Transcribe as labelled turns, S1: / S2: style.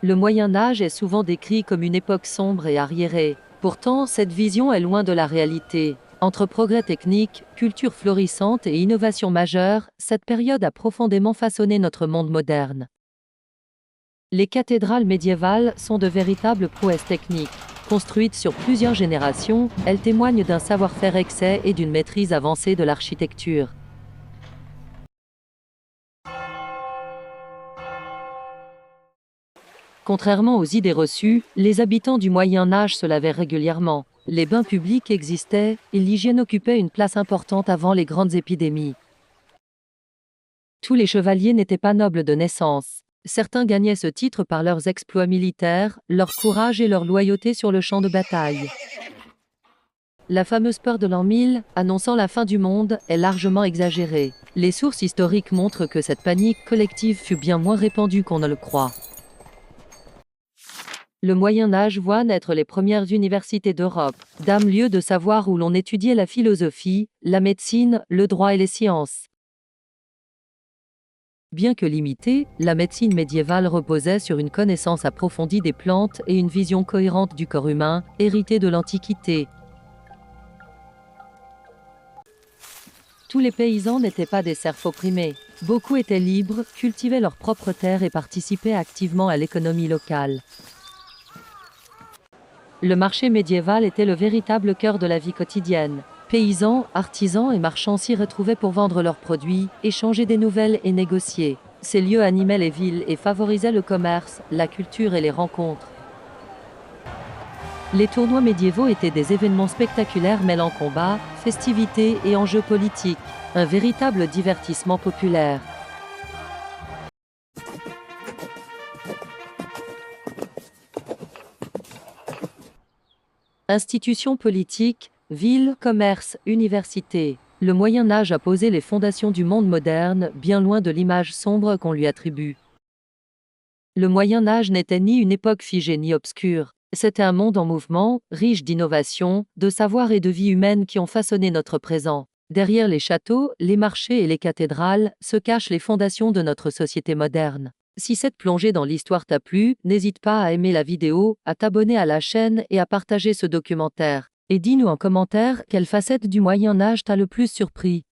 S1: Le Moyen Âge est souvent décrit comme une époque sombre et arriérée. Pourtant, cette vision est loin de la réalité. Entre progrès techniques, culture florissante et innovations majeures, cette période a profondément façonné notre monde moderne. Les cathédrales médiévales sont de véritables prouesses techniques. Construites sur plusieurs générations, elles témoignent d'un savoir-faire excès et d'une maîtrise avancée de l'architecture. Contrairement aux idées reçues, les habitants du Moyen Âge se lavaient régulièrement. Les bains publics existaient et l'hygiène occupait une place importante avant les grandes épidémies. Tous les chevaliers n'étaient pas nobles de naissance. Certains gagnaient ce titre par leurs exploits militaires, leur courage et leur loyauté sur le champ de bataille. La fameuse peur de l'an 1000, annonçant la fin du monde, est largement exagérée. Les sources historiques montrent que cette panique collective fut bien moins répandue qu'on ne le croit. Le Moyen Âge voit naître les premières universités d'Europe, dame lieu de savoir où l'on étudiait la philosophie, la médecine, le droit et les sciences. Bien que limitée, la médecine médiévale reposait sur une connaissance approfondie des plantes et une vision cohérente du corps humain, héritée de l'Antiquité. Tous les paysans n'étaient pas des serfs opprimés. Beaucoup étaient libres, cultivaient leurs propres terres et participaient activement à l'économie locale. Le marché médiéval était le véritable cœur de la vie quotidienne. Paysans, artisans et marchands s'y retrouvaient pour vendre leurs produits, échanger des nouvelles et négocier. Ces lieux animaient les villes et favorisaient le commerce, la culture et les rencontres. Les tournois médiévaux étaient des événements spectaculaires mêlant combats, festivités et enjeux politiques. Un véritable divertissement populaire. Institutions politiques, villes, commerces, universités. Le Moyen Âge a posé les fondations du monde moderne, bien loin de l'image sombre qu'on lui attribue. Le Moyen Âge n'était ni une époque figée ni obscure. C'était un monde en mouvement, riche d'innovations, de savoir et de vie humaine qui ont façonné notre présent. Derrière les châteaux, les marchés et les cathédrales se cachent les fondations de notre société moderne. Si cette plongée dans l'histoire t'a plu, n'hésite pas à aimer la vidéo, à t'abonner à la chaîne et à partager ce documentaire. Et dis-nous en commentaire quelle facette du Moyen Âge t'a le plus surpris.